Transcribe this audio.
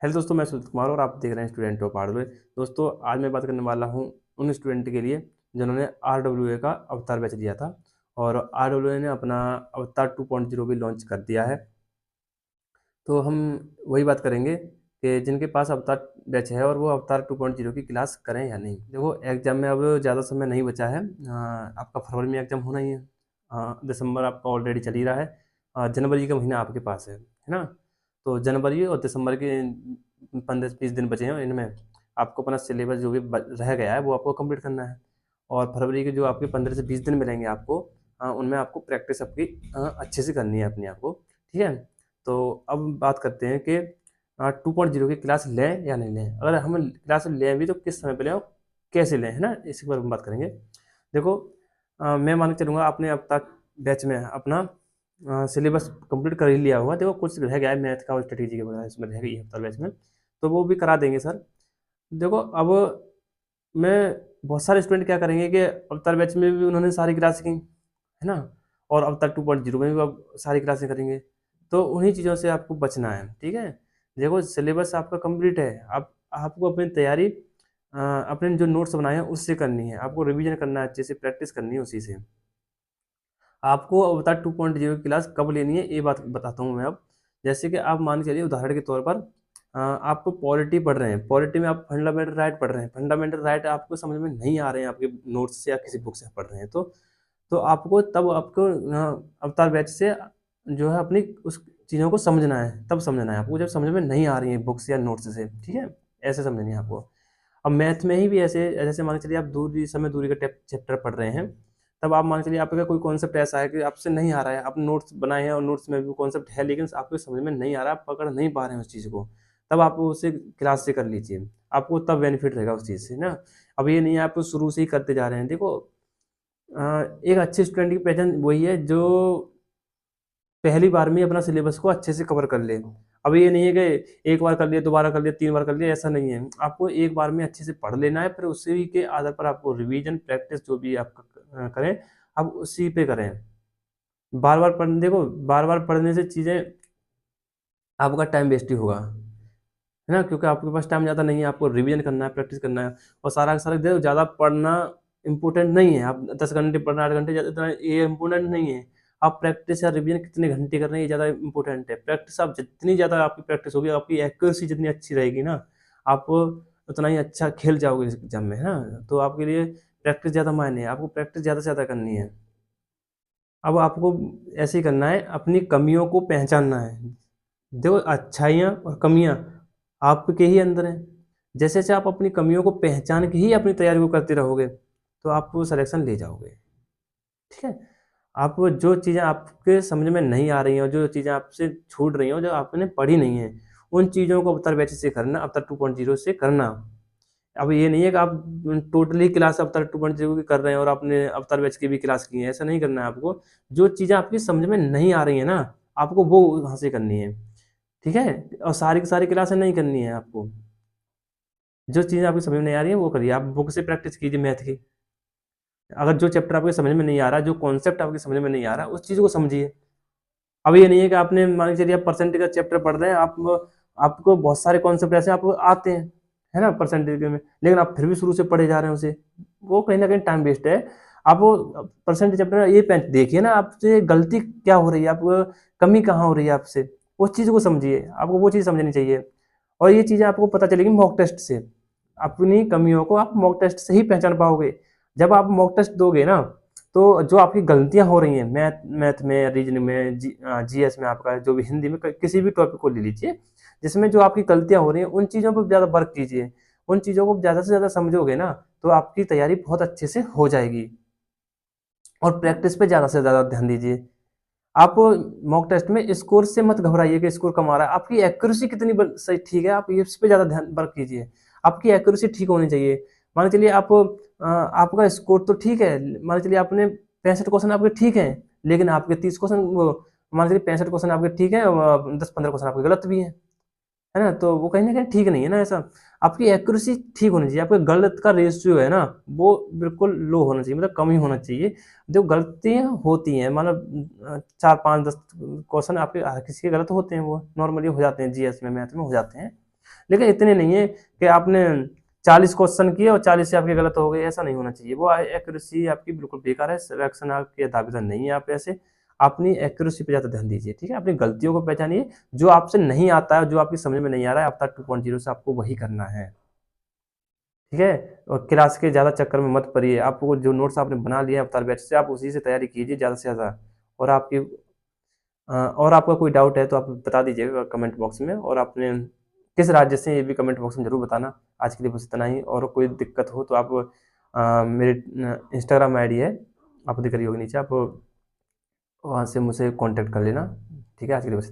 Hello दोस्तों, मैं सुजीत कुमार और आप देख रहे हैं स्टूडेंट ऑफ हार्डवेयर। दोस्तों, आज मैं बात करने वाला हूं उन स्टूडेंट के लिए जिन्होंने RWA का अवतार बैच लिया था और RWA ने अपना अवतार 2.0 भी लॉन्च कर दिया है। तो हम वही बात करेंगे कि जिनके पास अवतार बैच है और वो अवतार 2.0 की क्लास करें या नहीं। देखो, एग्जाम में अब ज़्यादा समय नहीं बचा है। आपका फरवरी में एग्जाम होना ही है। दिसंबर आपका ऑलरेडी चल ही रहा है। जनवरी का महीना आपके पास है ना। तो जनवरी और दिसंबर के 15-20 दिन बचे हैं, इनमें आपको अपना सिलेबस जो भी रह गया है वो आपको कंप्लीट करना है। और फरवरी के जो आपके 15 से 20 दिन मिलेंगे आपको, उनमें आपको प्रैक्टिस आपकी अच्छे से करनी है अपने आप को। ठीक है। तो अब बात करते हैं कि 2.0 की क्लास लें या नहीं लें। अगर हम क्लास लें भी तो किस समय पे लें और कैसे लें, है ना, इसके बारे में बात करेंगे। देखो, मैं मान के चलूँगा आपने अब तक बैच में अपना सिलेबस कंप्लीट कर ही लिया होगा। देखो, कुछ रह गया है मैथ का और स्ट्रेटेजी के वगैरह, इसमें रह गई है हफ्ता बैच में, तो वो भी करा देंगे सर। देखो, अब मैं बहुत सारे स्टूडेंट क्या करेंगे कि अवतार बैच में भी उन्होंने सारी क्लास की, है ना, और अवतार 2.0 में भी अब सारी क्लासें करेंगे। तो उन्हीं चीज़ों से आपको बचना है। ठीक है। देखो, सिलेबस आपका कंप्लीट है। आप आपको अपनी तैयारी अपने जो नोट्स बनाए हैं उससे करनी है। आपको रिवीजन करना है, अच्छे से प्रैक्टिस करनी है उसी से। आपको अवतार 2.0 की क्लास कब लेनी है ये बात बताता हूँ मैं अब। जैसे कि आप मान के चलिए, उदाहरण के तौर पर आप पॉलिटी पढ़ रहे हैं। पॉलिटी में आप फंडामेंटल राइट पढ़ रहे हैं। फंडामेंटल राइट आपको समझ में नहीं आ रहे हैं आपके नोट्स से या किसी बुक से पढ़ रहे हैं, तो आपको तब आपको अवतार बैच से जो है अपनी उस चीज़ों को समझना है। तब समझना है आपको जब समझ में नहीं आ रही है बुक से या नोट्स से। ठीक है। ऐसे समझनी है आपको। अब मैथ में ही भी ऐसे जैसे मान के चलिए आप समय दूरी का चैप्टर पढ़ रहे हैं। तब आप मान के चलिए आपका कोई कॉन्सेप्ट ऐसा है कि आपसे नहीं आ रहा है। आप नोट्स बनाए हैं और नोट्स में भी कॉन्सेप्ट है, लेकिन आपको समझ में नहीं आ रहा है, आप पकड़ नहीं पा रहे हैं उस चीज़ को। तब आप उसे क्लास से कर लीजिए। आपको तब बेनिफिट रहेगा उस चीज़ से ना। अब ये नहीं है आप शुरू से ही करते जा रहे हैं। देखो, एक अच्छे स्टूडेंट की पहचान वही है जो पहली बार में ही अपना सिलेबस को अच्छे से कवर कर ले। अब ये नहीं है कि एक बार कर लिया, दोबारा कर लिया, 3 बार कर लिया, ऐसा नहीं है। आपको एक बार में अच्छे से पढ़ लेना है, फिर उसी के आधार पर आपको रिवीजन, प्रैक्टिस जो भी आप करें, आप उसी पे करें। बार-बार देखो, बार-बार पढ़ने से चीज़ें आपका टाइम वेस्ट ही होगा, है ना? क्योंकि आपके पास टाइम ज़्यादा नहीं है, आपको रिवीजन करना है, प्रैक्टिस करना है और सारा का सारा देखो, ज़्यादा पढ़ना इम्पोर्टेंट नहीं है। आप 10 घंटे पढ़ना, 8 घंटे ज़्यादा इतना ये इम्पोर्टेंट नहीं है। आप प्रैक्टिस या रिवीजन कितने घंटे कर रहे हैं ये ज़्यादा इम्पोर्टेंट है। प्रैक्टिस आप जितनी ज़्यादा आपकी प्रैक्टिस होगी, आपकी एक्यूरेसी जितनी अच्छी रहेगी ना, आप उतना ही अच्छा खेल जाओगे इस एग्ज़ाम में, है ना? तो आपके लिए प्रैक्टिस ज़्यादा मायने है। आपको प्रैक्टिस ज़्यादा से ज़्यादा करनी है। अब आपको ऐसे ही करना है, अपनी कमियों को पहचानना है। देखो, अच्छाइयाँ और कमियाँ आपके ही अंदर हैं। जैसे-जैसे आप अपनी कमियों को पहचान के ही अपनी तैयारी को करते रहोगे, तो आप वो सिलेक्शन ले जाओगे। ठीक है? आप जो चीज़ें आपके समझ में नहीं आ रही हैं और जो चीज़ें आपसे छूट रही हैं और जो आपने पढ़ी नहीं हैं, उन चीज़ों को अवतार बैच से करना, अवतार 2.0 से करना। अब ये नहीं है कि आप टोटली क्लास अवतार 2.0 की कर रहे हैं और आपने अवतार बैच की भी क्लास की है, ऐसा नहीं करना है आपको। जो चीज़ें आपकी समझ में नहीं आ रही हैं ना, आपको वो वहाँ से करनी है। ठीक है? और सारी की सारी क्लासें नहीं करनी है आपको। जो चीज़ें आपकी समझ में नहीं आ रही हैं, वो करिए। आप बुक से प्रैक्टिस कीजिए मैथ की। अगर जो चैप्टर आपके समझ में नहीं आ रहा, जो कॉन्सेप्ट आपके समझ में नहीं आ रहा, उस चीज़ को समझिए। अब ये नहीं है कि आपने मान के चलिए आप परसेंटेज का चैप्टर पढ़ रहे हैं, आप आपको बहुत सारे कॉन्सेप्ट ऐसे आपको आते हैं, है ना, परसेंटेज के में, लेकिन आप फिर भी शुरू से पढ़े जा रहे हैं उसे। वो कहीं न कहीं टाइम वेस्ट है। आप वो परसेंटेज चैप्टर ये देखिए ना, आपसे गलती क्या हो रही है, आपको कमी कहाँ हो रही है आपसे, उस चीज़ को समझिए। आपको वो चीज़ समझनी चाहिए और ये चीज़ें आपको पता चलेगी मॉक टेस्ट से। अपनी कमियों को आप मॉक टेस्ट से ही पहचान पाओगे। जब आप मॉक टेस्ट दोगे ना, तो जो आपकी गलतियाँ हो रही हैं मैथ मैथ में, रीजनिंग में, जीएस में, आपका जो भी हिंदी में, किसी भी टॉपिक को ले लीजिए, जिसमें जो आपकी गलतियाँ हो रही हैं, उन चीज़ों पे ज़्यादा वर्क कीजिए। उन चीज़ों को ज़्यादा से ज़्यादा समझोगे ना, तो आपकी तैयारी बहुत अच्छे से हो जाएगी और प्रैक्टिस पे ज़्यादा से ज़्यादा ध्यान दीजिए। आप मॉक टेस्ट में स्कोर से मत घबराइए कि स्कोर कम आ रहा है। आपकी एक्यूरेसी कितनी सही ठीक है, आप इस पे ज़्यादा ध्यान वर्क कीजिए। आपकी एक्यूरेसी ठीक होनी चाहिए। मान के चलिए आप आपका स्कोर तो ठीक है, मान के चलिए आपने 65 क्वेश्चन आपके ठीक हैं, लेकिन आपके 30 क्वेश्चन वो, मान के चलिए 65 क्वेश्चन आपके ठीक हैं, 10-15 क्वेश्चन आपके गलत भी हैं। है ना? तो वो कहीं न कहीं ठीक नहीं है ना ऐसा। आपकी एक्यूरेसी ठीक होनी चाहिए, आपके गलत का रेशियो है ना, वो बिल्कुल लो होना चाहिए, मतलब कम ही होना चाहिए। जो गलतियाँ होती हैं, मतलब 4, 5, 10 क्वेश्चन आपके हर किसी के गलत होते हैं, वो नॉर्मली हो जाते हैं, जीएस में, मैथ में हो जाते हैं। लेकिन इतने नहीं है कि आपने 40 क्वेश्चन किए और 40 से आपके गलत हो गए, ऐसा नहीं होना चाहिए। वो एक्यूरेसी आपकी बिल्कुल बेकार है, सिलेक्शन आपके दावेदार नहीं है आप ऐसे। अपनी एक्यूरेसी पे ज़्यादा ध्यान दीजिए, ठीक है? अपनी गलतियों को पहचानिए, जो आपसे नहीं आता है, जो आपकी समझ में नहीं आ रहा है, अवतार 2.0 से आपको वही करना है, ठीक है? और क्लास के ज़्यादा चक्कर में मत पड़िए, आपको जो नोट्स आपने बना लिए हैं अवतार बैच से, आप उसी से तैयारी कीजिए ज़्यादा से ज़्यादा। और और आपका कोई डाउट है तो आप बता दीजिएगा कमेंट बॉक्स में, और आपने किस राज्य से, ये भी कमेंट बॉक्स में ज़रूर बताना। आज के लिए बस इतना ही, और कोई दिक्कत हो तो आप मेरे इंस्टाग्राम आईडी है, आपको दिख रही होगी नीचे, आप वहाँ से मुझसे कॉन्टैक्ट कर लेना, ठीक है? आज के लिए बस